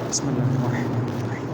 بسم اللہ الرحمن الرحیم۔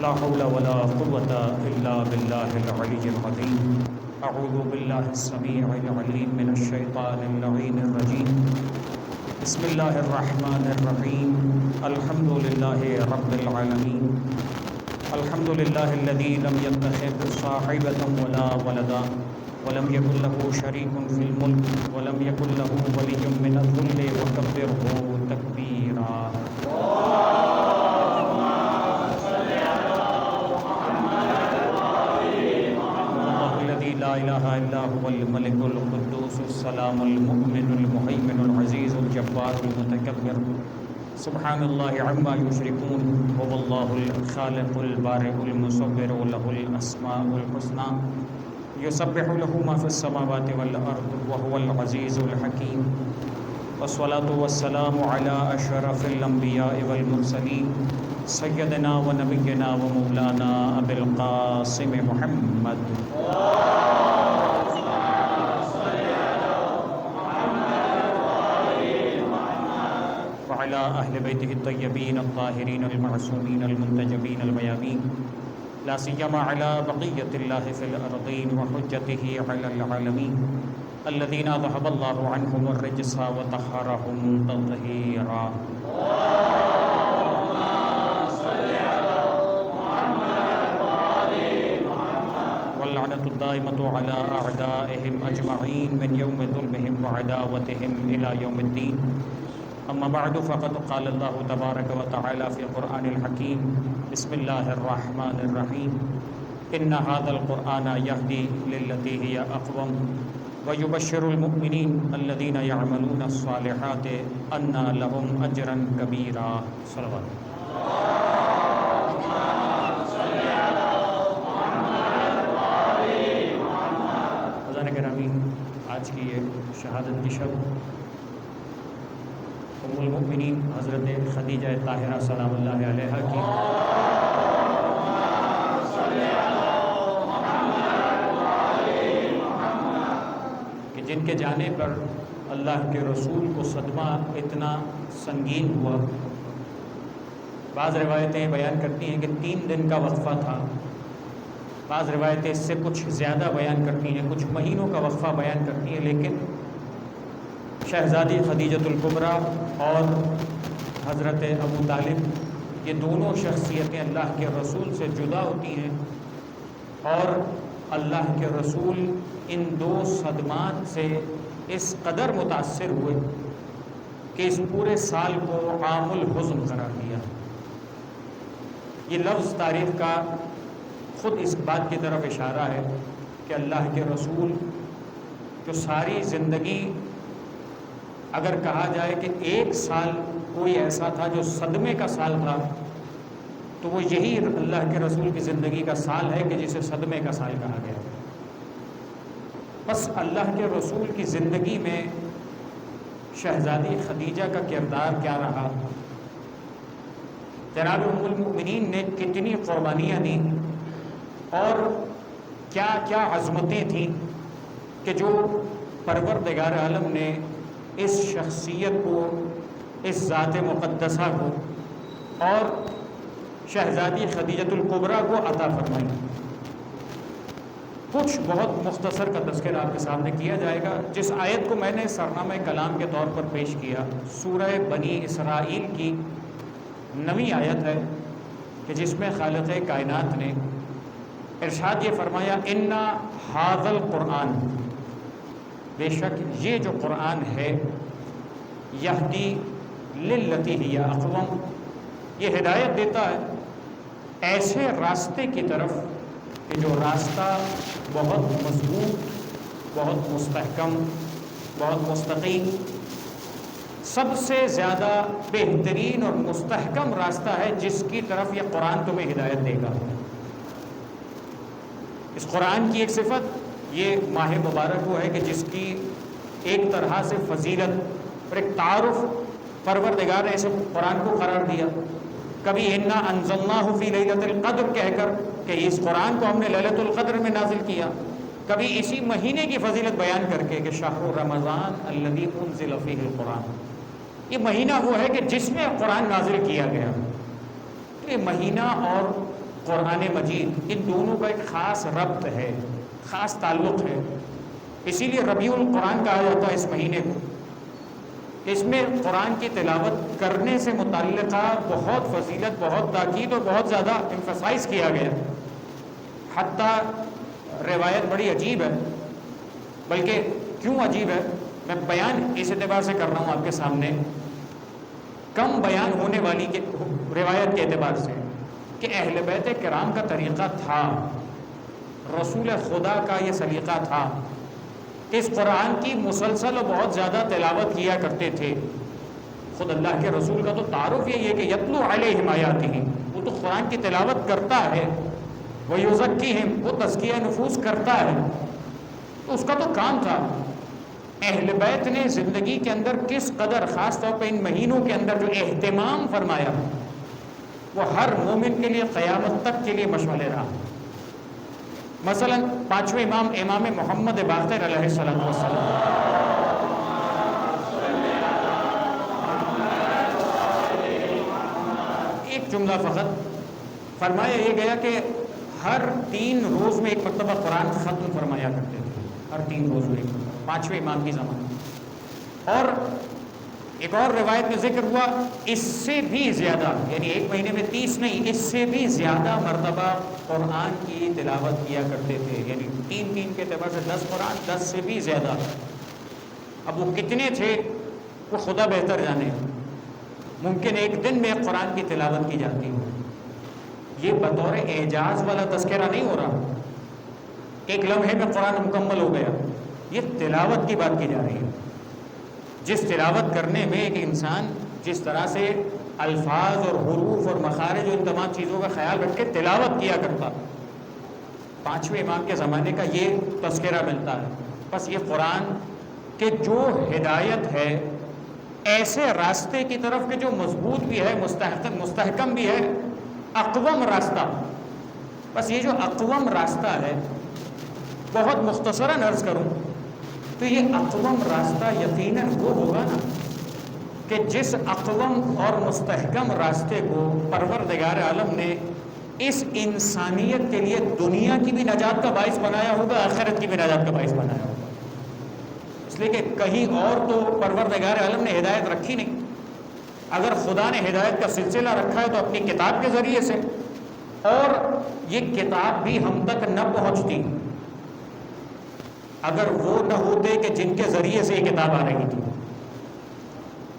لا حول ولا قوة إلا بالله العلي العظيم۔ أعوذ بالله السميع العليم من الشيطان اللعين الرجيم۔ بسم الله الرحمن الرحيم۔ الحمد لله رب العالمين، الحمد لله الذي لم يتخذ صاحبة ولا ولدا ولم يكن له شريك في الملك ولم يكن له ولي من الذل وكبره تكبيرا۔ لا الہ الا هو الملك القدوس السلام المؤمن المهيمن العزيز الجبار المتكبر، سبحان الله عما يشركون، هو الله الخالق البارئ المصور له الاسماء الحسنى، يسبح له ما في السماوات والارض وهو العزيز الحكيم، والصلاة والسلام على اشرف الانبياء والمرسلين، سيدنا ونبينا ومولانا ابي القاسم محمد وعلى أهل بيته الطيبين الطاهرين المعصومين المنتجبين الميامين، لا سيما على بقية الله في الأرضين وحجته على العالمين الذين ذهب الله عنهم الرجس وطهرهم تطهيرا۔ واللعنة الدائمة على أعدائهم أجمعين من يوم ظلمهم وعداوتهم إلى يوم الدين، أما بعد فقد قال الله تبارك وتعالى في القرآن الحكيم، بسم الله الرحمن الرحيم، إن هذا القرآن يهدي للتي هي أقوم ويبشر المؤمنين الذين يعملون الصالحات أن لهم أجرا كبيرا۔ صلوات۔ حضرات گرامی، آج کی یہ شہادت کی شب ام المؤمنین حضرت خدیجہ طاہرہ سلام اللہ علیہا کی کہ جن کے جانے پر اللہ کے رسول کو صدمہ اتنا سنگین ہوا۔ بعض روایتیں بیان کرتی ہیں کہ 3 دن کا وقفہ تھا، بعض روایتیں اس سے کچھ زیادہ بیان کرتی ہیں، کچھ مہینوں کا وقفہ بیان کرتی ہیں، لیکن شہزادی خدیجۃ الکبریٰ اور حضرت ابو طالب یہ دونوں شخصیتیں اللہ کے رسول سے جدا ہوتی ہیں، اور اللہ کے رسول ان 2 صدمات سے اس قدر متاثر ہوئے کہ اس پورے سال کو عام الحزن قرار دیا۔ یہ لفظ تاریخ کا خود اس بات کی طرف اشارہ ہے کہ اللہ کے رسول جو ساری زندگی، اگر کہا جائے کہ 1 سال کوئی ایسا تھا جو صدمے کا سال تھا، تو وہ یہی اللہ کے رسول کی زندگی کا سال ہے کہ جسے صدمے کا سال کہا گیا۔ بس اللہ کے رسول کی زندگی میں شہزادی خدیجہ کا کردار کیا رہا، جناب ام المؤمنین نے کتنی قربانیاں دیں اور کیا کیا عظمتیں تھیں کہ جو پروردگار عالم نے اس شخصیت کو، اس ذات مقدسہ کو اور شہزادی خدیجۃ الکبریٰ کو عطا فرمائی۔ کچھ بہت مختصر کا تذکرہ آپ کے سامنے کیا جائے گا۔ جس آیت کو میں نے سرنامہ کلام کے طور پر پیش کیا، سورہ بنی اسرائیل کی 9ویں آیت ہے کہ جس میں خالق کائنات نے ارشاد یہ فرمایا، اِنَّ هَذَا الْقُرْآنَ، بے شک یہ جو قرآن ہے، یہدی للتی ہی اقوم، یہ ہدایت دیتا ہے ایسے راستے کی طرف کہ جو راستہ بہت مضبوط، بہت مستحکم، بہت مستقیم، سب سے زیادہ بہترین اور مستحکم راستہ ہے جس کی طرف یہ قرآن تمہیں ہدایت دے گا۔ اس قرآن کی ایک صفت یہ ماہ مبارک وہ ہے کہ جس کی ایک طرح سے فضیلت اور ایک تعارف پروردگار نے اسے قرآن کو قرار دیا. کبھی انا انزلناہ فی لیلۃ القدر کہہ کر کہ اس قرآن کو ہم نے لیلۃ القدر میں نازل کیا. کبھی اسی مہینے کی فضیلت بیان کر کے کہ شہر رمضان الذی انزل فیہ القرآن، یہ مہینہ وہ ہے کہ جس میں قرآن نازل کیا گیا. تو یہ مہینہ اور قرآن مجید ان دونوں کا ایک خاص ربط ہے، خاص تعلق ہے. اسی لیے ربیع القرآن کہا جاتا ہے اس مہینے کو. اس میں قرآن کی تلاوت کرنے سے متعلقہ بہت فضیلت، بہت تاکید اور بہت زیادہ ایمفسائز کیا گیا. حتیٰ روایت بڑی عجیب ہے، بلکہ کیوں عجیب ہے میں بیان اس اعتبار سے کر رہا ہوں آپ کے سامنے، کم بیان ہونے والی روایت کے اعتبار سے، کہ اہل بیت کرام کا طریقہ تھا، رسول خدا کا یہ سلیقہ تھا کہ اس قرآن کی مسلسل اور بہت زیادہ تلاوت کیا کرتے تھے. خود اللہ کے رسول کا تو تعارف یہی ہے کہ یتلو علیہم آیاتہ، وہ تو قرآن کی تلاوت کرتا ہے. وَيُزَكِّيهِمْ، وہ تزکیہ نفوس کرتا ہے. تو اس کا تو کام تھا. اہل بیت نے زندگی کے اندر کس قدر، خاص طور پہ ان مہینوں کے اندر جو اہتمام فرمایا، وہ ہر مومن کے لیے قیامت تک کے لیے مشغلہ رہا. مثلا پانچویں امام محمد باقر علیہ السلام، ایک جملہ فقط فرمایا یہ گیا کہ ہر 3 روز میں ایک مرتبہ قرآن ختم فرمایا کرتے تھے. ہر 3 روز میں ایک مرتبہ، پانچویں امام کی زمانے. اور ایک اور روایت میں ذکر ہوا اس سے بھی زیادہ، یعنی ایک مہینے میں 30 نہیں، اس سے بھی زیادہ مرتبہ قرآن کی تلاوت کیا کرتے تھے. یعنی 3 کے اعتبار سے 10 قرآن، 10 سے بھی زیادہ. اب وہ کتنے تھے وہ خدا بہتر جانے. ممکن ایک دن میں قرآن کی تلاوت کی جاتی ہو. یہ بطور اعجاز والا تذکرہ نہیں ہو رہا کہ ایک لمحے میں قرآن مکمل ہو گیا. یہ تلاوت کی بات کی جا رہی ہے. جس تلاوت کرنے میں ایک انسان جس طرح سے الفاظ اور حروف اور مخارج اور ان تمام چیزوں کا خیال رکھ کے تلاوت کیا کرتا، پانچویں امام کے زمانے کا یہ تذکرہ ملتا ہے. بس یہ قرآن کہ جو ہدایت ہے ایسے راستے کی طرف کہ جو مضبوط بھی ہے، مستحکم بھی ہے، اقوم راستہ. بس یہ جو اقوم راستہ ہے، بہت مختصراً عرض کروں تو یہ اقوم راستہ یقیناً وہ ہوگا نا کہ جس اقوم اور مستحکم راستے کو پروردگار عالم نے اس انسانیت کے لیے دنیا کی بھی نجات کا باعث بنایا ہوگا، آخرت کی بھی نجات کا باعث بنایا ہوگا. اس لیے کہ کہیں اور تو پروردگار عالم نے ہدایت رکھی نہیں. اگر خدا نے ہدایت کا سلسلہ رکھا ہے تو اپنی کتاب کے ذریعے سے، اور یہ کتاب بھی ہم تک نہ پہنچتی اگر وہ نہ ہوتے کہ جن کے ذریعے سے یہ کتاب آ رہی تھی.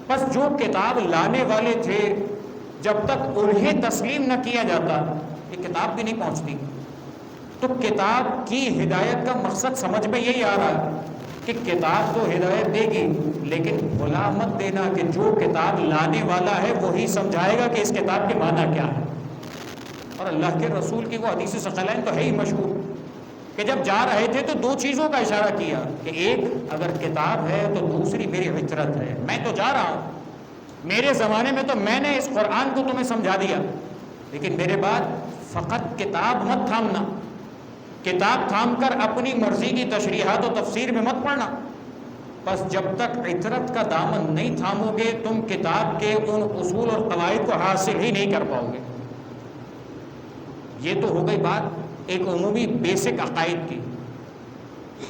بس جو کتاب لانے والے تھے جب تک انہیں تسلیم نہ کیا جاتا یہ کتاب بھی نہیں پہنچتی. تو کتاب کی ہدایت کا مقصد سمجھ میں یہی آ رہا ہے کہ کتاب تو ہدایت دے گی، لیکن بھلا مت دینا کہ جو کتاب لانے والا ہے وہی سمجھائے گا کہ اس کتاب کے معنی کیا ہے. اور اللہ کے رسول کی وہ حدیث ثقلین تو ہے ہی مشہور کہ جب جا رہے تھے تو 2 چیزوں کا اشارہ کیا کہ ایک اگر کتاب ہے تو دوسری میری فطرت ہے. میں تو جا رہا ہوں، میرے زمانے میں تو میں نے اس قرآن کو تمہیں سمجھا دیا، لیکن میرے بعد فقط کتاب مت تھامنا. کتاب تھام کر اپنی مرضی کی تشریحات و تفسیر میں مت پڑھنا. بس جب تک فطرت کا دامن نہیں تھامو گے تم کتاب کے ان اصول اور قواعد کو حاصل ہی نہیں کر پاؤ گے. یہ تو ہو گئی بات ایک عمومی بیسک عقائد کی.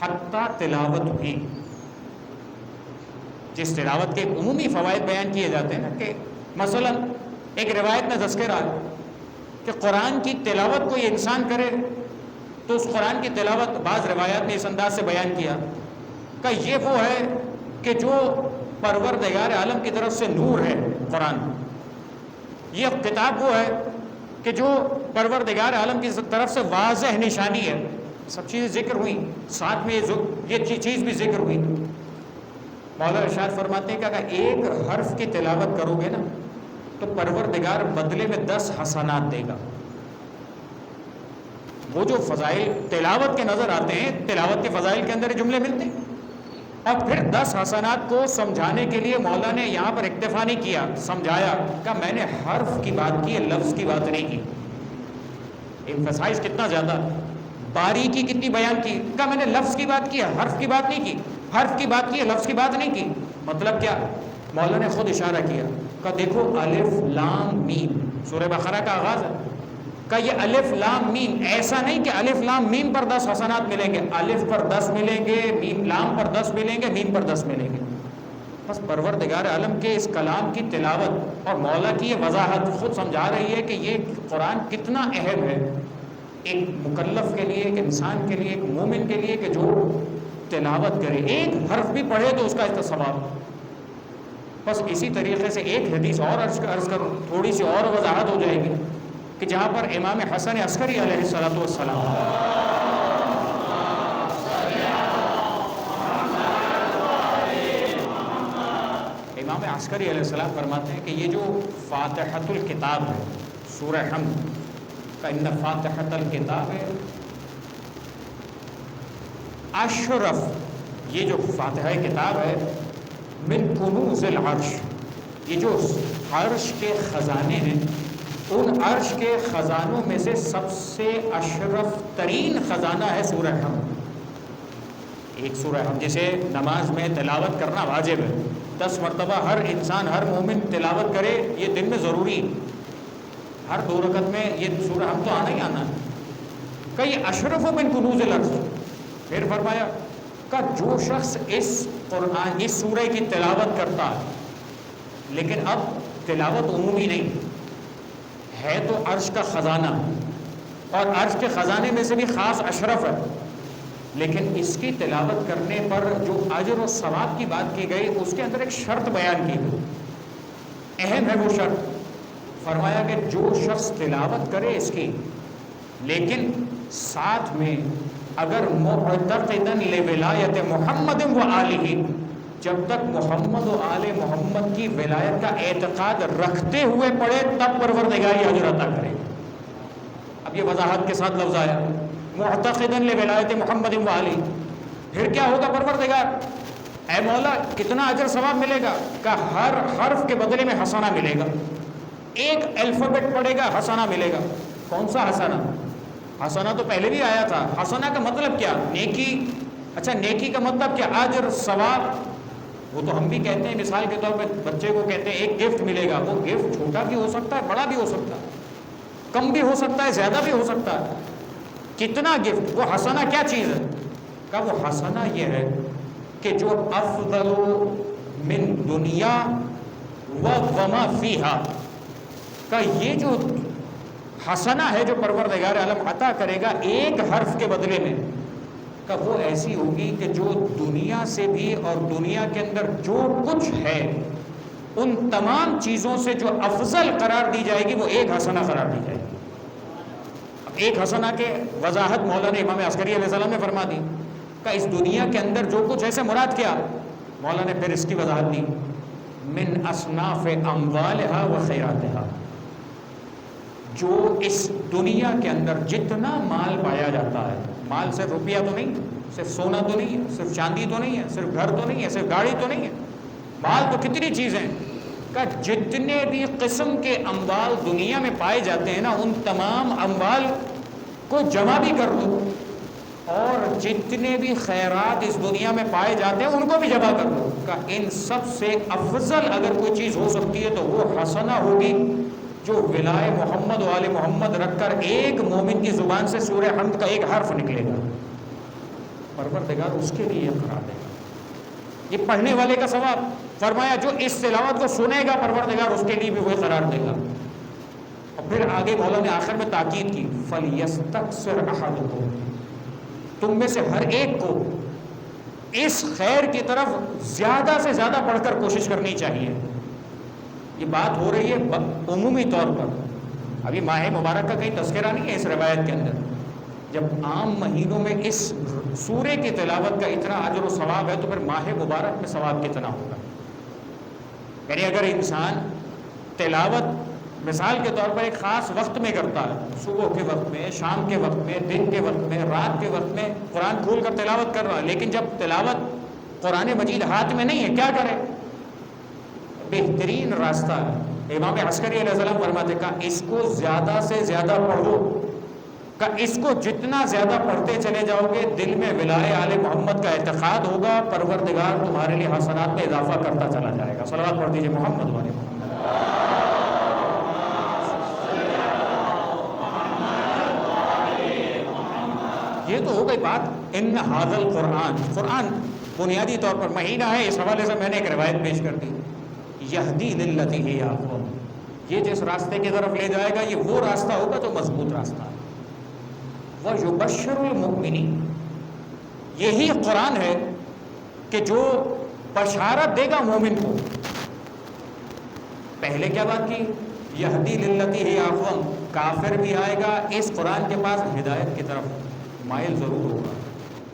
حتیٰ تلاوت بھی، جس تلاوت کے عمومی فوائد بیان کیے جاتے ہیں نا، کہ مثلا ایک روایت میں تذکرہ ہے کہ قرآن کی تلاوت کوئی انسان کرے تو اس قرآن کی تلاوت بعض روایات نے اس انداز سے بیان کیا کہ یہ وہ ہے کہ جو پروردگار عالم کی طرف سے نور ہے. قرآن یہ کتاب وہ ہے کہ جو پروردگار عالم کی طرف سے واضح نشانی ہے. سب چیزیں ذکر ہوئی، ساتھ میں یہ چیز بھی ذکر ہوئی. مولا ارشاد فرماتے ہیں کہ اگر ایک حرف کی تلاوت کرو گے نا تو پروردگار بدلے میں 10 حسنات دے گا. وہ جو فضائل تلاوت کے نظر آتے ہیں، تلاوت کے فضائل کے اندر یہ جملے ملتے ہیں. اور پھر 10 حسنات کو سمجھانے کے لیے مولا نے یہاں پر اکتفا نہیں کیا، سمجھایا کہ میں نے حرف کی بات کی ہے، لفظ کی بات نہیں کی. ایمفسائز کتنا زیادہ، باریکی کتنی بیان کی، کہ میں نے لفظ کی بات کی ہے، حرف کی بات نہیں کی. حرف کی بات کی ہے، لفظ کی بات نہیں کی. مطلب کیا؟ مولا نے خود اشارہ کیا کہ دیکھو الف لام میم، سورہ بقرہ کا آغاز ہے، کہ یہ الف لام میم، ایسا نہیں کہ الف لام میم پر 10 حسنات ملیں گے، الف پر 10 ملیں گے، میم لام پر 10 ملیں گے، میم پر 10 ملیں گے. بس پروردگار عالم کے اس کلام کی تلاوت اور مولا کی یہ وضاحت خود سمجھا رہی ہے کہ یہ قرآن کتنا اہم ہے ایک مکلف کے لیے، ایک انسان کے لیے، ایک مومن کے لیے، کہ جو تلاوت کرے، ایک حرف بھی پڑھے تو اس کا ثواب. بس اسی طریقے سے ایک حدیث اور عرض کروں، تھوڑی سی اور وضاحت ہو جائے گی، کہ جہاں پر امام حسن عسکری علیہ الصلوۃ والسلام امام عسکری علیہ السلام فرماتے ہیں کہ یہ جو فاتحۃ الکتاب ہے، سورہ حمد کا ان فاتحۃ الکتاب ہے اشرف، یہ جو فاتحہ کتاب ہے من کنوز العرش، یہ جو عرش کے خزانے ہیں، ان عرش کے خزانوں میں سے سب سے اشرف ترین خزانہ ہے سورہ حمد. ایک سورہ حمد جسے نماز میں تلاوت کرنا واجب ہے، 10 مرتبہ ہر انسان، ہر مومن تلاوت کرے، یہ دن میں ضروری ہے. ہر 2 رکعت میں یہ سورہ حمد تو آنا ہی آنا ہے. کہ یہ اشرف من کنوز الارض. پھر فرمایا کہ جو شخص اس قرآن، اس سورہ کی تلاوت کرتا ہے، لیکن اب تلاوت عمومی نہیں ہے، تو عرش کا خزانہ، اور عرش کے خزانے میں سے بھی خاص اشرف ہے، لیکن اس کی تلاوت کرنے پر جو اجر و ثواب کی بات کی گئی، اس کے اندر ایک شرط بیان کی گئی، اہم ہے وہ شرط. فرمایا کہ جو شخص تلاوت کرے اس کی، لیکن ساتھ میں اگر معتقداً لولایت محمد و آلہ، جب تک محمد و آل محمد کی ولایت کا اعتقاد رکھتے ہوئے پڑھے، تب پروردگار اجر عطا کرے. اب یہ وضاحت کے ساتھ لفظ آیا معتقداً لولایت محمد و آلہ. پھر کیا ہوگا؟ پروردگار اے مولا کتنا اجر ثواب ملے گا؟ کہ ہر حرف کے بدلے میں حسنہ ملے گا. ایک الفابیٹ پڑھے گا، حسنہ ملے گا. کون سا حسنہ؟ حسنہ تو پہلے بھی آیا تھا. حسنہ کا مطلب کیا؟ نیکی. اچھا نیکی کا مطلب کیا؟ اجر ثواب. وہ تو ہم بھی کہتے ہیں، مثال کے طور پہ بچے کو کہتے ہیں ایک گفٹ ملے گا. وہ گفٹ چھوٹا بھی ہو سکتا ہے، بڑا بھی ہو سکتا ہے، کم بھی ہو سکتا ہے، زیادہ بھی ہو سکتا ہے. کتنا گفٹ؟ وہ حسنہ کیا چیز ہے؟ کہ وہ حسنہ یہ ہے کہ جو افضل من دنیا و وما فیہا، کہ یہ جو حسنہ ہے جو پروردگار عالم عطا کرے گا ایک حرف کے بدلے میں، کہ وہ ایسی ہوگی کہ جو دنیا سے بھی اور دنیا کے اندر جو کچھ ہے ان تمام چیزوں سے جو افضل قرار دی جائے گی، وہ ایک حسنہ قرار دی جائے گی. اب ایک حسنہ کے وضاحت مولانا امام عسکری علیہ السلام نے فرما دی کہ اس دنیا کے اندر جو کچھ ایسے مراد کیا. مولا نے پھر اس کی وضاحت دی من اصناف اموالها و خیراتها، جو اس دنیا کے اندر جتنا مال پایا جاتا ہے، مال صرف روپیہ تو نہیں، صرف سونا تو نہیں ہے، صرف چاندی تو نہیں ہے، صرف گھر تو نہیں ہے، صرف گاڑی تو نہیں ہے، مال تو کتنی چیزیں کہ جتنے بھی قسم کے اموال دنیا میں پائے جاتے ہیں نا، ان تمام اموال کو جمع بھی کر دو، اور جتنے بھی خیرات اس دنیا میں پائے جاتے ہیں ان کو بھی جمع کر دو. کہ ان سب سے افضل اگر کوئی چیز ہو سکتی ہے تو وہ حسنہ ہوگی جو ولائے محمد و آل محمد رکھ کر ایک مومن کی زبان سے سورہ حمد کا ایک حرف نکلے گا، پروردگار اس کے لیے قرار دے گا. یہ پڑھنے والے کا ثواب. فرمایا جو اس تلاوت کو سنے گا پروردگار اس کے لیے بھی وہی قرار دے گا. اور پھر آگے مولا نے آخر میں تاکید کی فَلْيَسْتَكْثِرْ أَحَدُكُمْ، تم میں سے ہر ایک کو اس خیر کی طرف زیادہ سے زیادہ بڑھ کر کوشش کرنی چاہیے. یہ بات ہو رہی ہے عمومی طور پر، ابھی ماہ مبارک کا کہیں تذکرہ نہیں ہے اس روایت کے اندر. جب عام مہینوں میں اس سورے کی تلاوت کا اتنا اجر و ثواب ہے تو پھر ماہ مبارک میں ثواب کتنا ہوگا. یعنی اگر انسان تلاوت مثال کے طور پر ایک خاص وقت میں کرتا ہے، صبح کے وقت میں، شام کے وقت میں، دن کے وقت میں، رات کے وقت میں قرآن کھول کر تلاوت کر رہا ہے، لیکن جب تلاوت قرآن مجید ہاتھ میں نہیں ہے کیا کرے؟ بہترین راستہ ہے، امام عسکری علیہ السلام فرماتے کہ اس کو زیادہ سے زیادہ پڑھو، کہ اس کو جتنا زیادہ پڑھتے چلے جاؤ گے دل میں ولائے آل محمد کا اعتقاد ہوگا، پروردگار تمہارے لیے حسنات میں اضافہ کرتا چلا جائے گا۔ صلوات پڑھ دیجیے محمد والے محمد۔ یہ تو ہو گئی بات ان ھذا القرآن، قرآن بنیادی طور پر مہینہ ہے، اس حوالے سے میں نے ایک روایت پیش کر دی، یہدی للتی ہی اقوم، یہ جس راستے کی طرف لے جائے گا یہ وہ راستہ ہوگا جو مضبوط راستہ ہے۔ وَيُبَشِّرُ الْمُؤْمِنِينَ، یہی قرآن ہے کہ جو بشارت دے گا مومن کو۔ پہلے کیا بات کی؟ یہدی للتی ہی اقوم، کافر بھی آئے گا اس قرآن کے پاس ہدایت کی طرف مائل ضرور ہوگا،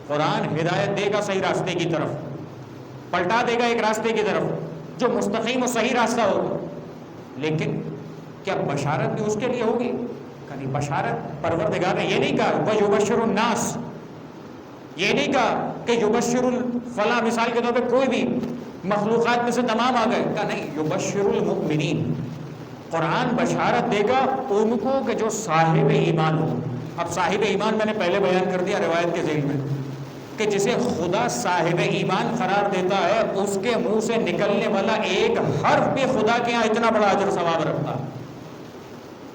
قرآن ہدایت دے گا صحیح راستے کی طرف، پلٹا دے گا ایک راستے کی طرف جو مستقیم و صحیح راستہ ہوگا، لیکن کیا بشارت بھی اس کے لیے ہوگی؟ کہ بشارت پروردگار نے یہ نہیں کہا وَيُبَشِّرُ النَّاسِ، یہ نہیں کہا کہ یبشر الفلاں، مثال کے طور پہ کوئی بھی مخلوقات میں سے تمام آ گئے، کہا نہیں، یبشر المؤمنین، قرآن بشارت دے گا ان کو کہ جو صاحب ایمان ہو۔ اب صاحب ایمان میں نے پہلے بیان کر دیا روایت کے ذیل میں کہ جسے خدا صاحب ایمان قرار دیتا ہے اس کے منہ سے نکلنے والا ایک حرف بھی خدا کے یہاں اتنا بڑا اجر ثواب رکھتا ہے۔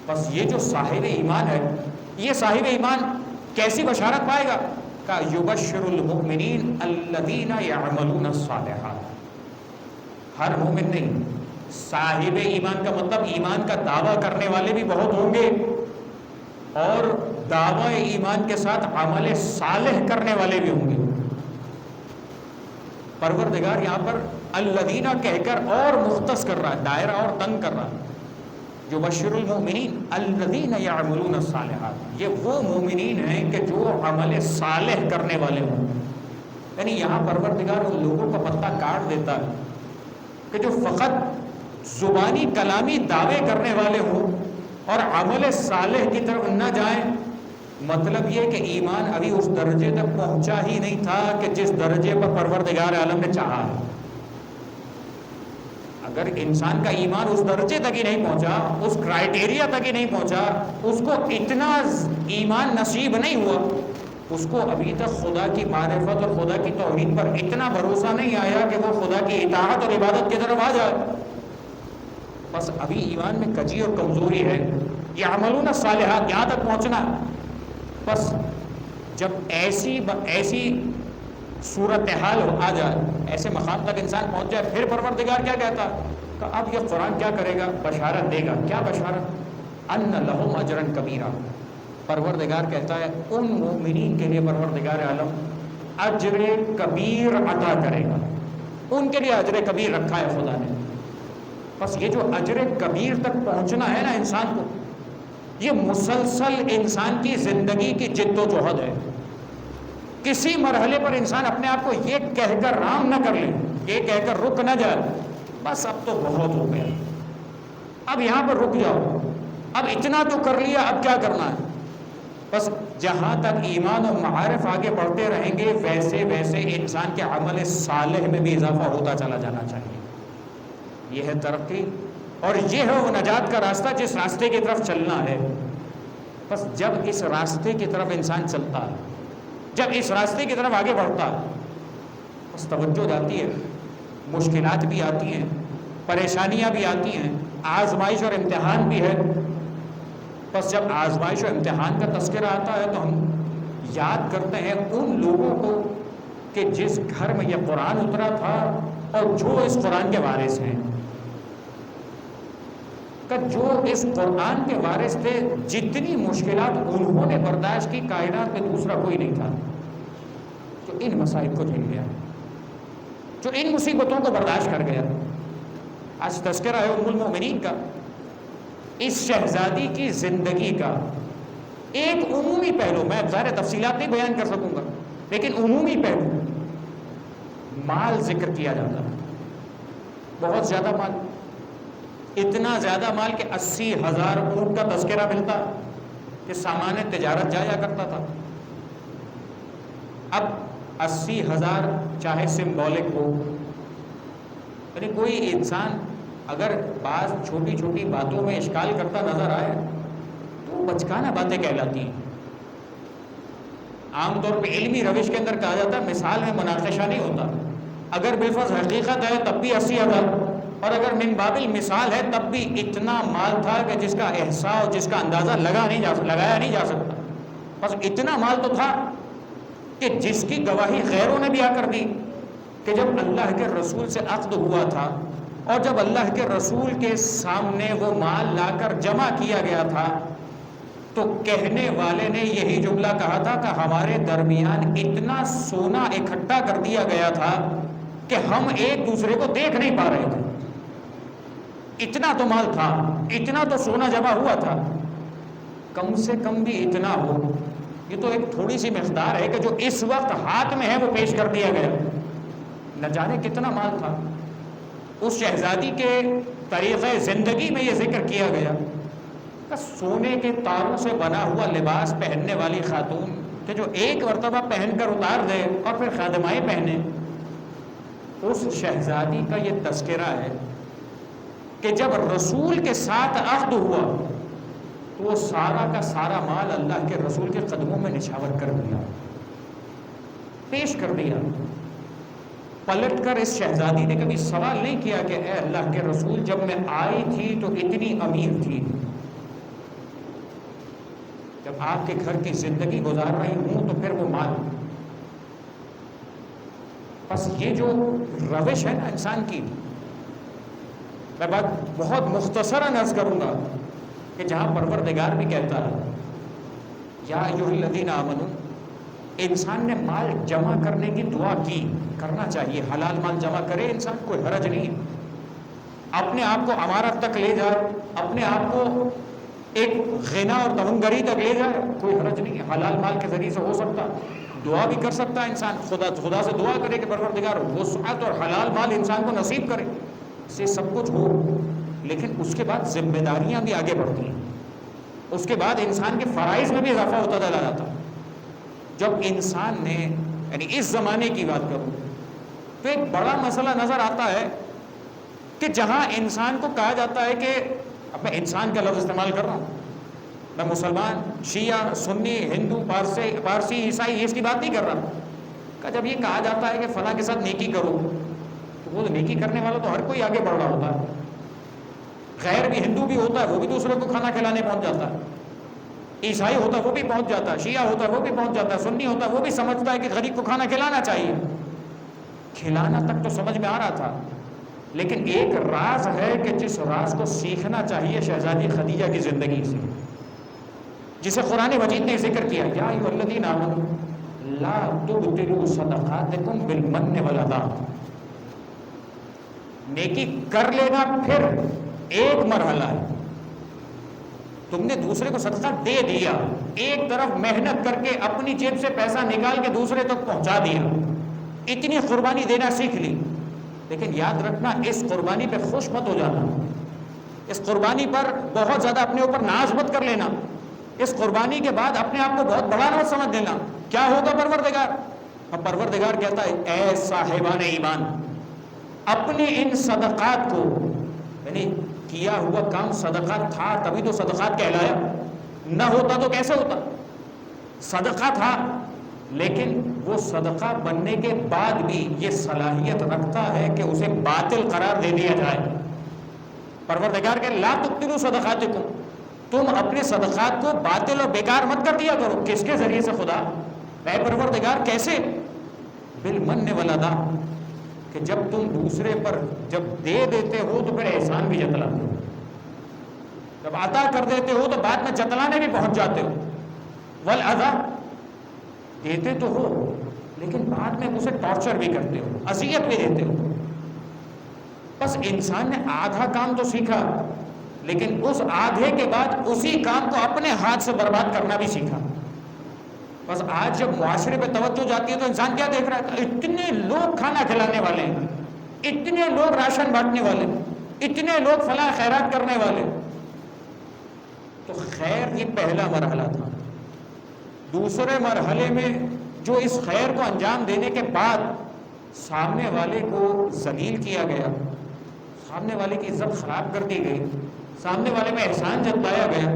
بس یہ جو صاحب ایمان ہے، یہ صاحب ایمان کیسی بشارت پائے گا؟ کہ یبشر المؤمنین الذین یعملون الصالحات، ہر مومن نہیں، صاحب ایمان کا مطلب ایمان کا دعویٰ کرنے والے بھی بہت ہوں گے اور دعوی ایمان کے ساتھ عمل صالح کرنے والے بھی ہوں گے۔ پروردگار یہاں پر الذین کہہ کر اور مختص کر رہا ہے، دائرہ اور تنگ کر رہا ہے۔ جو بشر المؤمنین الذین یعملون الصالحات، یہ وہ مومنین ہیں کہ جو عمل صالح کرنے والے ہوں۔ یعنی یہاں پروردگار ان لوگوں کا پتہ کاٹ دیتا ہے کہ جو فقط زبانی کلامی دعوے کرنے والے ہوں اور عمل صالح کی طرف نہ جائیں، مطلب یہ کہ ایمان ابھی اس درجے تک پہنچا ہی نہیں تھا کہ جس درجے پر پروردگار عالم نے چاہا ہے۔ اگر انسان کا ایمان اس درجے تک ہی نہیں پہنچا، اس کرائٹیریا تک ہی نہیں پہنچا، اس کو اتنا ایمان نصیب نہیں ہوا، اس کو ابھی تک خدا کی معرفت اور خدا کی توحید پر اتنا بھروسہ نہیں آیا کہ وہ خدا کی اطاعت اور عبادت کی طرف آ جائے، بس ابھی ایمان میں کجی اور کمزوری ہے۔ یہ عملون الصالحات یہاں تک پہنچنا، بس جب ایسی صورتحال آ جائے، ایسے مقام تک انسان پہنچ جائے، پھر پروردگار کیا کہتا کہ اب یہ قرآن کیا کرے گا؟ بشارت دے گا۔ کیا بشارت؟ ان لہم اجرا کبیرا، پروردگار کہتا ہے ان مومنین کے لیے پروردگار عالم اجر کبیر عطا کرے گا، ان کے لیے اجر کبیر رکھا ہے خدا نے۔ بس یہ جو اجر کبیر تک پہنچنا ہے نا انسان کو، یہ مسلسل انسان کی زندگی کی جد و جہد ہے۔ کسی مرحلے پر انسان اپنے آپ کو یہ کہہ کر رام نہ کر لے، یہ کہہ کر رک نہ جائے بس اب تو بہت ہو گیا، اب یہاں پر رک جاؤ، اب اتنا تو کر لیا، اب کیا کرنا ہے؟ بس جہاں تک ایمان و معارف آگے بڑھتے رہیں گے ویسے ویسے انسان کے عمل صالح میں بھی اضافہ ہوتا چلا جانا چاہیے۔ یہ ہے ترقی اور یہ ہے وہ نجات کا راستہ جس راستے کی طرف چلنا ہے۔ بس جب اس راستے کی طرف انسان چلتا ہے، جب اس راستے کی طرف آگے بڑھتا ہے، بس توجہ جاتی ہے، مشکلات بھی آتی ہیں، پریشانیاں بھی آتی ہیں، آزمائش اور امتحان بھی ہے۔ بس جب آزمائش اور امتحان کا تذکرہ آتا ہے تو ہم یاد کرتے ہیں ان لوگوں کو کہ جس گھر میں یہ قرآن اترا تھا اور جو اس قرآن کے وارث ہیں، کہ جو اس قرآن کے وارث تھے، جتنی مشکلات انہوں نے برداشت کی کائنات میں دوسرا کوئی نہیں تھا جو ان مصائب کو جھیل گیا، جو ان مصیبتوں کو برداشت کر گیا۔ آج تذکرہ ہے ام المؤمنین کا، اس شہزادی کی زندگی کا ایک عمومی پہلو، میں ظاہر تفصیلات نہیں بیان کر سکوں گا لیکن عمومی پہلو، مال ذکر کیا جاتا ہے، بہت زیادہ مال، اتنا زیادہ مال کہ 80,000 اونٹ کا تذکرہ ملتا کہ سامان تجارت جایا کرتا تھا. اب 80,000 چاہے سمبولک ہو، یعنی کوئی انسان اگر بعض چھوٹی چھوٹی باتوں میں اشکال کرتا نظر آئے تو بچکانہ باتیں کہلاتی ہیں. عام طور پہ علمی روش کے اندر کہا جاتا ہے مثال میں مناقشہ نہیں ہوتا. اگر بالفرض حقیقت ہے تب بھی 80,000، اور اگر من باب المثال ہے تب بھی اتنا مال تھا کہ جس کا احصاء اور جس کا اندازہ لگایا نہیں جا سکتا. بس اتنا مال تو تھا کہ جس کی گواہی غیروں نے بھی آ کر دی کہ جب اللہ کے رسول سے عقد ہوا تھا اور جب اللہ کے رسول کے سامنے وہ مال لا کر جمع کیا گیا تھا تو کہنے والے نے یہی جملہ کہا تھا کہ ہمارے درمیان اتنا سونا اکٹھا کر دیا گیا تھا کہ ہم ایک دوسرے کو دیکھ نہیں پا رہے تھے. اتنا تو مال تھا، اتنا تو سونا جمع ہوا تھا. کم سے کم بھی اتنا ہو، یہ تو ایک تھوڑی سی مقدار ہے کہ جو اس وقت ہاتھ میں ہے وہ پیش کر دیا گیا. نہ جانے کتنا مال تھا. اس شہزادی کے طریقۂ زندگی میں یہ ذکر کیا گیا کہ سونے کے تاروں سے بنا ہوا لباس پہننے والی خاتون کہ جو ایک مرتبہ پہن کر اتار دے اور پھر خادمائیں پہنے، اس شہزادی کا یہ تذکرہ ہے کہ جب رسول کے ساتھ عہد ہوا تو وہ سارا کا سارا مال اللہ کے رسول کے قدموں میں نچھاور کر دیا، پیش کر دیا. پلٹ کر اس شہزادی نے کبھی سوال نہیں کیا کہ اے اللہ کے رسول جب میں آئی تھی تو اتنی امیر تھی، جب آپ کے گھر کی زندگی گزار رہی ہوں تو پھر وہ مال. بس یہ جو روش ہے نا انسان کی، میں بات بہت مختصراً عرض کروں گا کہ جہاں پروردگار بھی کہتا ہے یا ایھا الذین آمنوا، انسان نے مال جمع کرنے کی دعا کی، کرنا چاہیے، حلال مال جمع کرے انسان، کوئی حرج نہیں. اپنے آپ کو امارت تک لے جائے، اپنے آپ کو ایک غنا اور توانگری تک لے جائے، کوئی حرج نہیں. حلال مال کے ذریعے سے ہو سکتا، دعا بھی کر سکتا ہے انسان، خدا سے دعا کرے کہ پروردگار وسعت اور حلال مال انسان کو نصیب کرے، سے سب کچھ ہو. لیکن اس کے بعد ذمہ داریاں بھی آگے بڑھتی ہیں، اس کے بعد انسان کے فرائض میں بھی اضافہ ہوتا چلا جاتا ہے. جب انسان نے، یعنی اس زمانے کی بات کروں تو ایک بڑا مسئلہ نظر آتا ہے کہ جہاں انسان کو کہا جاتا ہے کہ، اب میں انسان کا لفظ استعمال کر رہا ہوں، میں مسلمان، شیعہ، سنی، ہندو، پارسی، عیسائی اس کی بات نہیں کر رہا کہ جب یہ کہا جاتا ہے کہ فلاں کے ساتھ نیکی کرو تو وہ نیکی کرنے والا تو ہر کوئی آگے بڑھ رہا ہوتا ہے. غیر بھی ہندو بھی ہوتا ہے، وہ بھی دوسروں کو کھانا کھلانے پہنچ جاتا ہے. عیسائی ہوتا ہے وہ بھی پہنچ جاتا ہے، شیعہ ہوتا ہے وہ بھی پہنچ جاتا ہے، سنی ہوتا ہے وہ بھی سمجھتا ہے کہ غریب کو کھانا کھلانا چاہیے. کھلانا تک تو سمجھ میں آ رہا تھا، لیکن ایک راز ہے کہ جس راز کو سیکھنا چاہیے شہزادی خدیجہ کی زندگی سے، جسے قرآن مجید نے ذکر کیا یا ایھا الذین آمنوا لا تبطلوا صدقاتکم بالمن والعطا. نیکی کر لینا پھر ایک مرحلہ ہے، تم نے دوسرے کو صدقہ دے دیا، ایک طرف محنت کر کے اپنی جیب سے پیسہ نکال کے دوسرے تک پہنچا دیا، اتنی قربانی دینا سیکھ لی. لیکن یاد رکھنا اس قربانی پہ خوش مت ہو جانا، اس قربانی پر بہت زیادہ اپنے اوپر ناز مت کر لینا، اس قربانی کے بعد اپنے آپ کو بہت بڑا مت سمجھ لینا. کیا ہوگا پروردگار؟ اب پروردگار کہتا ہے اے صاحبان ایمان، اپنے ان صدقات کو، یعنی کیا ہوا کام صدقہ تھا تبھی تو صدقات کہلایا، نہ ہوتا تو کیسے ہوتا؟ صدقہ تھا، لیکن وہ صدقہ بننے کے بعد بھی یہ صلاحیت رکھتا ہے کہ اسے باطل قرار دے دیا جائے. پروردگار کہ لا تبطلوا صدقاتکم، تم اپنے صدقات کو باطل اور بیکار مت کر دیا کرو. کس کے ذریعے سے خدا؟ اے پروردگار کیسے؟ بالمن والعطا، کہ جب تم دوسرے پر جب دے دیتے ہو تو پھر احسان بھی جتلاتے ہو، جب عطا کر دیتے ہو تو بعد میں جتلانے بھی پہنچ جاتے ہو. والعطا، دیتے تو ہو لیکن بعد میں اسے ٹارچر بھی کرتے ہو، اذیت بھی دیتے ہو. بس انسان نے آدھا کام تو سیکھا، لیکن اس آدھے کے بعد اسی کام کو اپنے ہاتھ سے برباد کرنا بھی سیکھا. بس آج جب معاشرے پہ توجہ جاتی ہے تو انسان کیا دیکھ رہا ہے؟ اتنے لوگ کھانا کھلانے والے ہیں، اتنے لوگ راشن بانٹنے والے ہیں، اتنے لوگ فلاح خیرات کرنے والے. تو خیر یہ پہلا مرحلہ تھا. دوسرے مرحلے میں جو اس خیر کو انجام دینے کے بعد سامنے والے کو ذلیل کیا گیا، سامنے والے کی عزت خراب کر دی گئی، سامنے والے میں احسان جتایا گیا،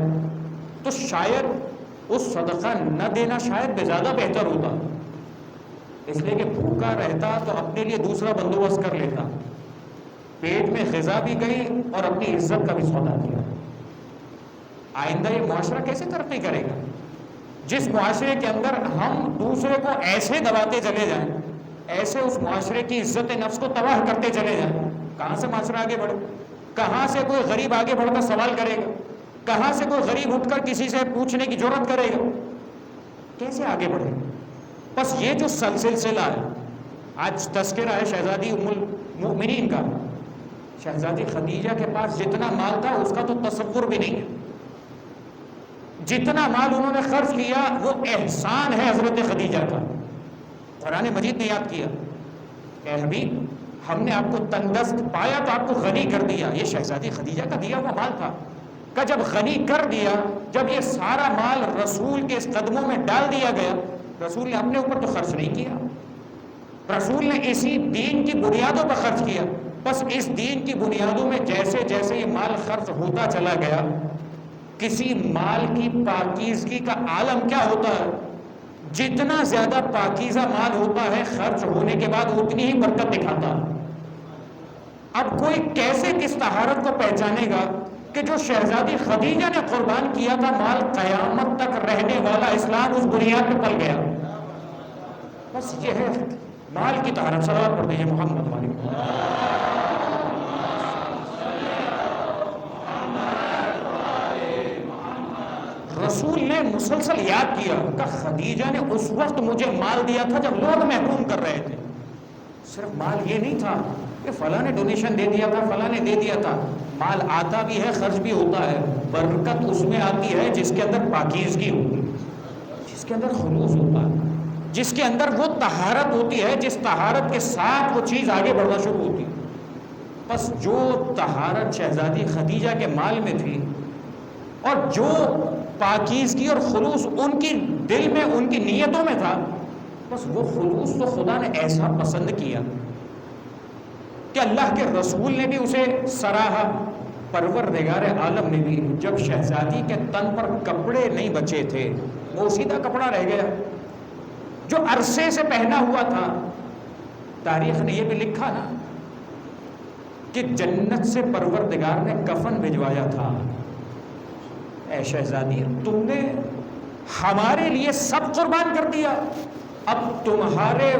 تو شاید اس صدقہ نہ دینا شاید بے زیادہ بہتر ہوتا. اس لیے کہ بھوکا رہتا تو اپنے لیے دوسرا بندوبست کر لیتا، پیٹ میں غذا بھی گئی اور اپنی عزت کا بھی سودا کیا. آئندہ یہ معاشرہ کیسے ترقی کرے گا جس معاشرے کے اندر ہم دوسرے کو ایسے دباتے چلے جائیں، ایسے اس معاشرے کی عزت نفس کو تباہ کرتے چلے جائیں؟ کہاں سے معاشرہ آگے بڑھے؟ کہاں سے کوئی غریب آگے بڑھ کر سوال کرے گا؟ کہاں سے کوئی غریب اٹھ کر کسی سے پوچھنے کی جرات کرے گا؟ کیسے آگے بڑھے؟ بس یہ جو سلسلہ ہے، آج تذکرہ ہے شہزادی ام المؤمنین کا. شہزادی خدیجہ کے پاس جتنا مال تھا اس کا تو تصور بھی نہیں ہے. جتنا مال انہوں نے خرچ کیا وہ احسان ہے حضرت خدیجہ کا. قرآن مجید نے یاد کیا کہ حبیب ہم نے آپ کو تندرست پایا تو آپ کو غنی کر دیا. یہ شہزادی خدیجہ کا دیا ہوا مال تھا کہ جب غنی کر دیا، جب یہ سارا مال رسول کے اس قدموں میں ڈال دیا گیا، رسول نے اپنے اوپر تو خرچ نہیں کیا، رسول نے اسی دین کی بنیادوں پر خرچ کیا. بس اس دین کی بنیادوں میں جیسے جیسے یہ مال خرچ ہوتا چلا گیا، کسی مال کی پاکیزگی کا عالم کیا ہوتا ہے؟ جتنا زیادہ پاکیزہ مال ہوتا ہے خرچ ہونے کے بعد اتنی ہی برکت دکھاتا ہے. اب کوئی کیسے کس طہارت کو پہچانے گا کہ جو شہزادی خدیجہ نے قربان کیا تھا مال قیامت تک رہنے والا اسلام اس بنیاد پہ پل گیا. بس یہ ہے مال کی طہارت. صلوات پڑھتے ہیں محمد والی. رسول نے مسلسل یاد کیا کہ خدیجہ نے اس وقت مجھے مال دیا تھا جب لوگ محروم کر رہے تھے. صرف مال یہ نہیں تھا کہ فلاں نے ڈونیشن دے دیا تھا، فلاں نے دے دیا تھا. مال آتا بھی ہے، خرچ بھی ہوتا ہے. برکت اس میں آتی ہے جس کے اندر پاکیزگی ہوتی، جس کے اندر خلوص ہوتا ہے، جس کے اندر وہ طہارت ہوتی ہے جس طہارت کے ساتھ وہ چیز آگے بڑھنا شروع ہوتی. بس جو طہارت شہزادی خدیجہ کے مال میں تھی اور جو پاکیزگی اور خلوص ان کی دل میں، ان کی نیتوں میں تھا، بس وہ خلوص تو خدا نے ایسا پسند کیا کہ اللہ کے رسول نے بھی اسے سراہا، پروردگار عالم نے بھی. جب شہزادی کے تن پر کپڑے نہیں بچے تھے، موسیدہ کپڑا رہ گیا جو عرصے سے پہنا ہوا تھا، تاریخ نے یہ بھی لکھا نا کہ جنت سے پروردگار نے کفن بھجوایا تھا. اے شہزادی تم نے ہمارے لیے سب قربان کر دیا، اب تمہارے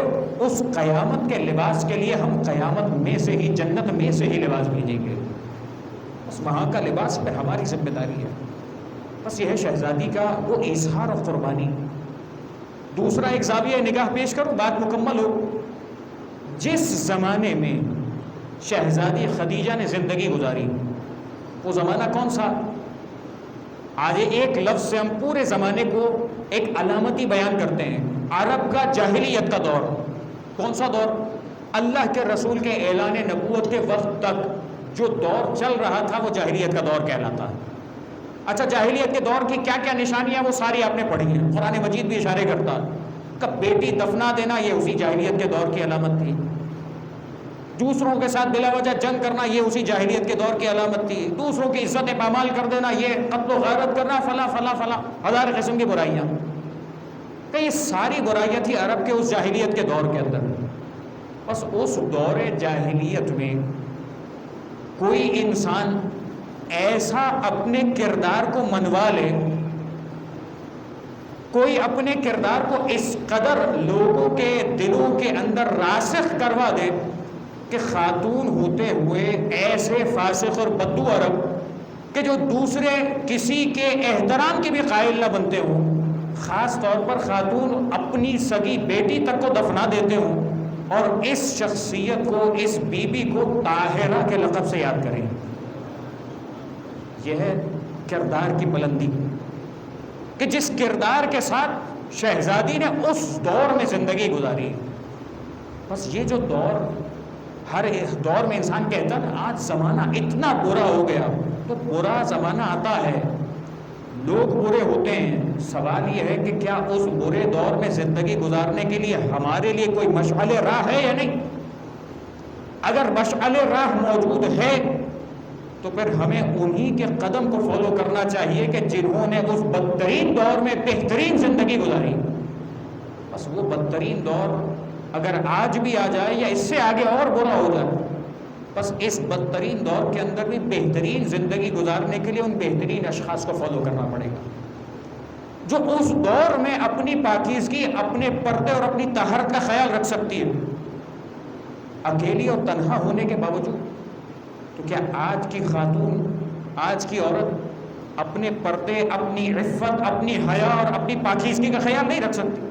اس قیامت کے لباس کے لیے ہم قیامت میں سے ہی، جنت میں سے ہی لباس بھیجیں گے. بس وہاں کا لباس پہ ہماری ذمہ داری ہے. بس یہ ہے شہزادی کا وہ اظہار اور قربانی. دوسرا ایک زاویہ نگاہ پیش کروں، بات مکمل ہو. جس زمانے میں شہزادی خدیجہ نے زندگی گزاری وہ زمانہ کون سا؟ آج ایک لفظ سے ہم پورے زمانے کو ایک علامتی بیان کرتے ہیں. عرب کا جاہلیت کا دور. کون سا دور؟ اللہ کے رسول کے اعلان نبوت کے وقت تک جو دور چل رہا تھا وہ جاہلیت کا دور کہلاتا ہے. اچھا، جاہلیت کے دور کی کیا کیا نشانیاں وہ ساری آپ نے پڑھی ہیں. قرآن مجید بھی اشارے کرتا کہ بیٹی دفنا دینا یہ اسی جاہلیت کے دور کی علامت تھی. دوسروں کے ساتھ بلا وجہ جنگ کرنا یہ اسی جاہلیت کے دور کی علامت تھی. دوسروں کی عزت پامال کر دینا، یہ قتل و غارت کرنا، فلاں فلاں فلاں، ہزار قسم کی برائیاں. کہ یہ ساری برائیاں تھی عرب کے اس جاہلیت کے دور کے اندر. بس اس دور جاہلیت میں کوئی انسان ایسا اپنے کردار کو منوا لے، کوئی اپنے کردار کو اس قدر لوگوں کے دلوں کے اندر راسخ کروا دے کہ خاتون ہوتے ہوئے ایسے فاسق اور بدو عرب کہ جو دوسرے کسی کے احترام کے بھی قائل نہ بنتے ہوں، خاص طور پر خاتون اپنی سگی بیٹی تک کو دفنا دیتے ہوں، اور اس شخصیت کو، اس بی بی کو طاہرہ کے لقب سے یاد کریں. یہ ہے کردار کی بلندی کہ جس کردار کے ساتھ شہزادی نے اس دور میں زندگی گزاری. بس یہ جو دور ہر دور میں انسان کہتا ہے نا آج زمانہ اتنا برا ہو گیا، تو برا زمانہ آتا ہے، لوگ برے ہوتے ہیں، سوال یہ ہے کہ کیا اس برے دور میں زندگی گزارنے کے لیے ہمارے لیے کوئی مشعل راہ ہے یا نہیں؟ اگر مشعل راہ موجود ہے تو پھر ہمیں انہی کے قدم کو فالو کرنا چاہیے کہ جنہوں نے اس بدترین دور میں بہترین زندگی گزاری۔ بس وہ بدترین دور اگر آج بھی آ جائے یا اس سے آگے اور برا ہو جائے، بس اس بدترین دور کے اندر بھی بہترین زندگی گزارنے کے لیے ان بہترین اشخاص کو فالو کرنا پڑے گا، جو اس دور میں اپنی پاکیزگی، اپنے پردے اور اپنی طہارت کا خیال رکھ سکتی ہے اکیلی اور تنہا ہونے کے باوجود۔ تو کیا آج کی خاتون، آج کی عورت اپنے پردے، اپنی عفت، اپنی حیا اور اپنی پاکیزگی کا خیال نہیں رکھ سکتی؟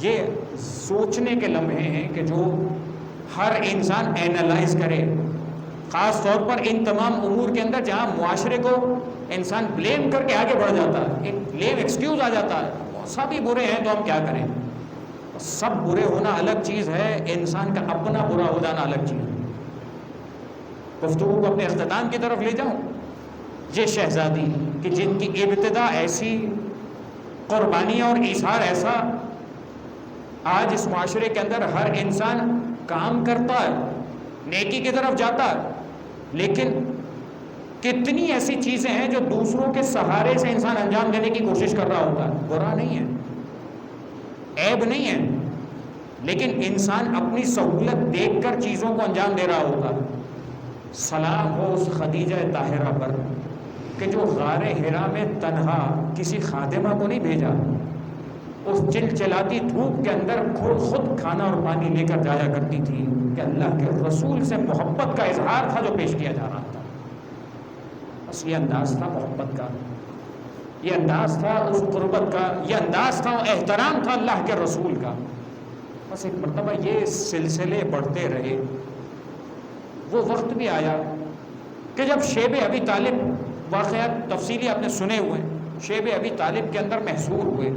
یہ سوچنے کے لمحے ہیں کہ جو ہر انسان اینالائز کرے، خاص طور پر ان تمام امور کے اندر جہاں معاشرے کو انسان بلیم کر کے آگے بڑھ جاتا ہے، ایک بلیم ایکسکیوز آ جاتا ہے، سبھی برے ہیں تو ہم کیا کریں۔ سب برے ہونا الگ چیز ہے، انسان کا اپنا برا ہو جانا الگ چیز ہے۔ گفتگو کو اپنے اختتام کی طرف لے جاؤں، یہ شہزادی کہ جن کی ابتدا ایسی، قربانیاں اور ایثار ایسا، آج اس معاشرے کے اندر ہر انسان کام کرتا ہے، نیکی کی طرف جاتا ہے، لیکن کتنی ایسی چیزیں ہیں جو دوسروں کے سہارے سے انسان انجام دینے کی کوشش کر رہا ہوتا ہے۔ برا نہیں ہے، عیب نہیں ہے، لیکن انسان اپنی سہولت دیکھ کر چیزوں کو انجام دے رہا ہوتا ہے۔ سلام ہو اس خدیجہ طاہرہ پر کہ جو غار حرا میں تنہا کسی خادمہ کو نہیں بھیجا، اس چلچلاتی دھوپ کے اندر خود کھانا اور پانی لے کر جایا کرتی تھی کہ اللہ کے رسول سے محبت کا اظہار تھا جو پیش کیا جا رہا تھا۔ بس یہ انداز تھا محبت کا، یہ انداز تھا اس قربت کا، یہ انداز تھا احترام تھا اللہ کے رسول کا۔ بس ایک مرتبہ یہ سلسلے بڑھتے رہے، وہ وقت بھی آیا کہ جب شیب ابی طالب، واقعات تفصیلی آپ نے سنے ہوئے، شیب ابی طالب کے اندر محصور ہوئے۔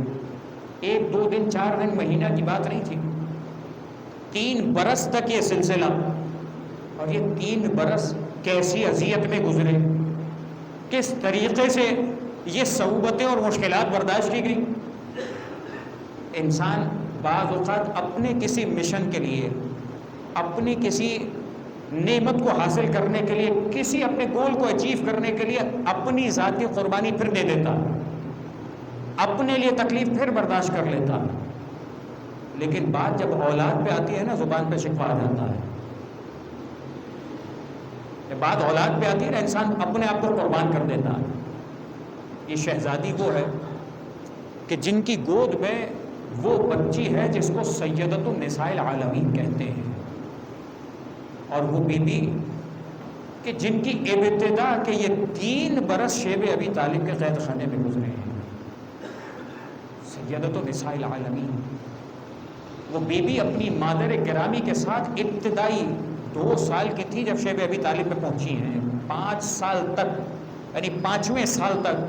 1 2 دن 4 دن مہینہ کی بات نہیں تھی، 3 برس تک یہ سلسلہ، اور یہ 3 برس کیسی اذیت میں گزرے، کس طریقے سے یہ صعوبتیں اور مشکلات برداشت کی گئی۔ انسان بعض اوقات اپنے کسی مشن کے لیے، اپنی کسی نعمت کو حاصل کرنے کے لیے، کسی اپنے گول کو اچیو کرنے کے لیے اپنی ذاتی قربانی پھر دے دیتا، اپنے لیے تکلیف پھر برداشت کر لیتا، لیکن بات جب اولاد پہ آتی ہے نا، زبان پہ شکوہ آ جاتا ہے۔ جب بات اولاد پہ آتی ہے نا، انسان اپنے آپ کو قربان کر دیتا ہے۔ یہ شہزادی وہ ہے کہ جن کی گود میں وہ بچی ہے جس کو سیدۃ النساء العالمین کہتے ہیں، اور وہ بی بی کہ جن کی ابتدا کہ یہ 3 برس شیب ابی طالب کے قید خانے میں گزرے ہیں، سیدۃ النساء العالمین۔ وہ بی بی اپنی مادر گرامی کے ساتھ ابتدائی 2 سال کی تھی جب شیب ابی طالب میں پہنچی ہیں، 5 سال تک، یعنی 5ویں سال تک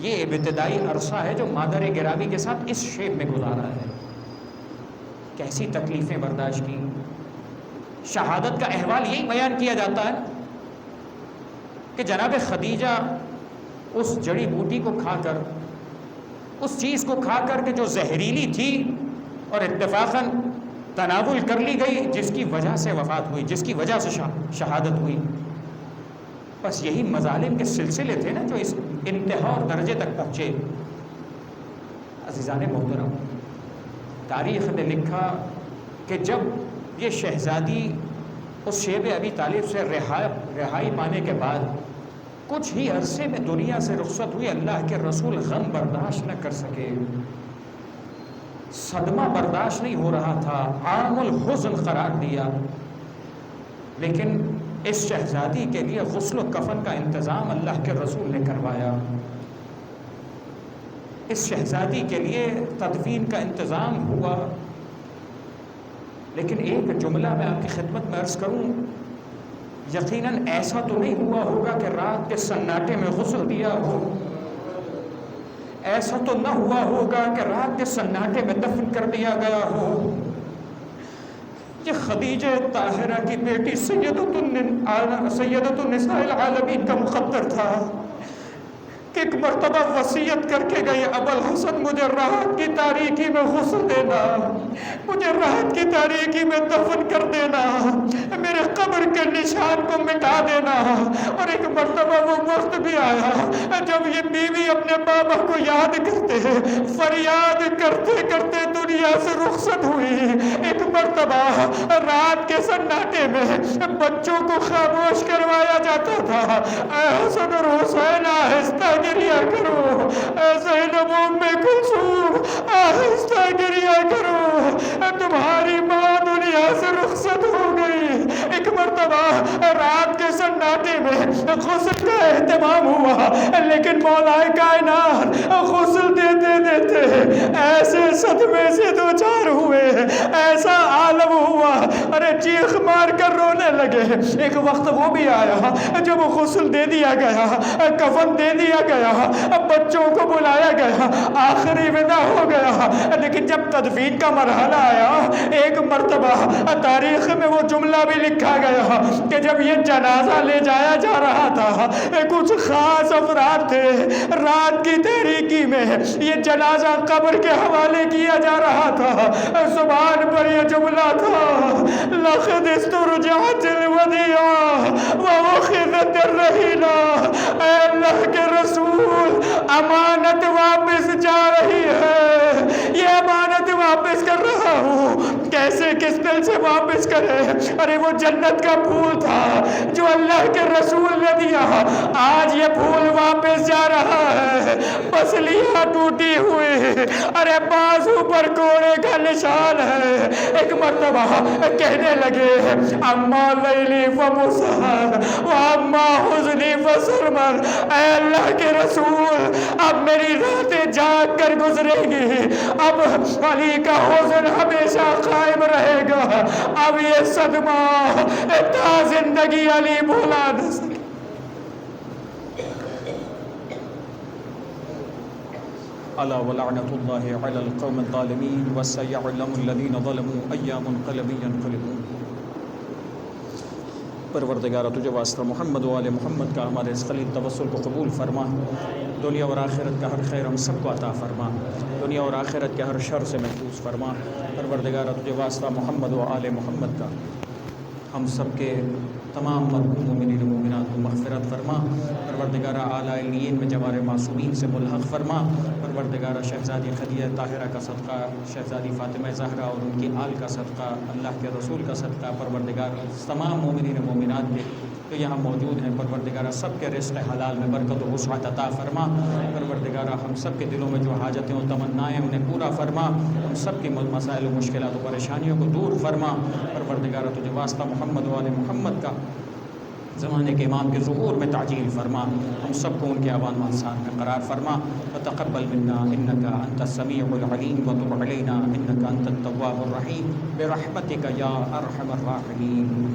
یہ ابتدائی عرصہ ہے جو مادر گرامی کے ساتھ اس شیب میں گزارا ہے۔ کیسی تکلیفیں برداشت کی۔ شہادت کا احوال یہی بیان کیا جاتا ہے کہ جناب خدیجہ اس جڑی بوٹی کو کھا کر، اس چیز کو کھا کر کہ جو زہریلی تھی اور اتفاقاً تناول کر لی گئی، جس کی وجہ سے وفات ہوئی، جس کی وجہ سے شہادت ہوئی۔ بس یہی مظالم کے سلسلے تھے نا جو اس انتہا اور درجے تک پہنچے۔ عزیزان محترم، تاریخ نے لکھا کہ جب یہ شہزادی اس شیب ابی طالب سے رہائی پانے کے بعد کچھ ہی عرصے میں دنیا سے رخصت ہوئی، اللہ کے رسول غم برداشت نہ کر سکے، صدمہ برداشت نہیں ہو رہا تھا، عام الحزن قرار دیا، لیکن اس شہزادی کے لیے غسل و کفن کا انتظام اللہ کے رسول نے کروایا، اس شہزادی کے لیے تدفین کا انتظام ہوا۔ لیکن ایک جملہ میں آپ کی خدمت میں عرض کروں، یقیناً ایسا تو نہیں ہوا ہوگا کہ رات کے سناٹے میں غسل دیا ہو، ایسا تو نہ ہوا ہوگا کہ رات کے سناٹے میں دفن کر دیا گیا ہو، کہ خدیجہ طاہرہ کی بیٹی سیدۃ النساء العالمین کا مقدر تھا کہ ایک مرتبہ وصیت کر کے گئی، ابوالحسن مجھے رات کی تاریکی میں غسل دینا، مجھے رات کی تاریکی میں دفن کر دینا، میرے قبر کے نشان کو مٹا دینا۔ اور ایک مرتبہ وہ وقت بھی آیا جب یہ بیوی اپنے بابا کو یاد کرتے فریاد کرتے کرتے دنیا سے رخصت ہوئی۔ ایک مرتبہ رات کے سناٹے میں بچوں کو خاموش کروایا جاتا تھا، اے حسن اور حسین آہستہ گریا کرو، اے زینب ام کلثوم آہستہ گریا کرو، تمہاری ماں دنیا سے رخصت ہو گئی۔ ایک مرتبہ رات کے سناٹے میں غسل کا اہتمام ہوا، لیکن مولا کائنات غسل دیتے دیتے ایسے صدمے سے دوچار ہوئے، ایسا عالم ہوا، ارے چیخ مار کر رونے لگے۔ ایک وقت وہ بھی آیا جب غسل دے دیا گیا، کفن دے دیا گیا، بچوں کو بلایا گیا، آخری ودا ہو گیا، لیکن جب تدفین کا مرحلہ آیا ایک مرتبہ تاریخ میں وہ جملہ بھی لکھا گیا کہ جب یہ جنازہ لے جایا جا رہا تھا کچھ خاص افراد تھے، رات کی تاریکی میں یہ جنازہ قبر کے حوالے کیا جا رہا تھا، زبان پر یہ جملہ تھا لقد استرجعت الودیعہ وأخذت الرحیلہ، اے اللہ کے رسول امانت واپس جا رہی ہے، یہ امانت واپس کر رہا ہوں۔ کیسے کس دل سے واپس کرے؟ ارے وہ جنت کا پھول تھا جو اللہ کے رسول نے دیا، آج یہ پھول واپس جا رہا ہے، پسلیاں ٹوٹی ہوئی، ارے بازو پر کوڑے کا نشان ہے۔ ایک مرتبہ کہنے لگے اما لیلی فمسہر واما حزنی فسرمن، اے اللہ کے رسول اب میری راتیں جاگ کر گزرے گی، اب علی کا حزن ہمیشہ قائم رہے گا، اب یہ صدمہ تا زندگی علی بھولا نہ سکے۔ الا ولعنۃ اللہ علی القوم الظالمین وسیعلم الذین ظلموا ای منقلب ینقلبون۔ پروردگارہ تجھے واسطہ محمد و آل محمد کا ہمارے اس خلیل توسل کو قبول فرما، دنیا اور آخرت کا ہر خیر ہم سب کو عطا فرما، دنیا اور آخرت کے ہر شر سے محفوظ فرما۔ پروردگارہ تجھے واسطہ محمد و آل محمد کا ہم سب کے تمام مرحوم مومنین و مومنات کو مغفرت فرما۔ پروردگارہ اعلیٰ علین میں جوار معصومین سے ملحق فرما۔ پروردگارہ شہزادی خدیجہ طاہرہ کا صدقہ، شہزادی فاطمہ زہرا اور ان کی آل کا صدقہ، اللہ کے رسول کا صدقہ، پروردگار تمام مومنین و مومنات کے جو یہاں موجود ہیں، پروردگارہ سب کے رزق حلال میں برکت و وسعت عطا فرما۔ پروردگارہ ہم سب کے دلوں میں جو حاجتیں و تمنائیں انہیں پورا فرما، ہم سب کی مسائل و مشکلات و پریشانیوں کو دور فرما۔ پروردگارہ تجھے واسطہ محمد و آل محمد کا زمانے کے امام کے ظہور میں تعجیل فرما، ہم سب کو ان کے اوان مانسان میں قرار فرما۔ وتقبل منا انک انت السمیع العلیم وتب علینا انک انت التواب الرحیم برحمتک یا ارحم الراحمین۔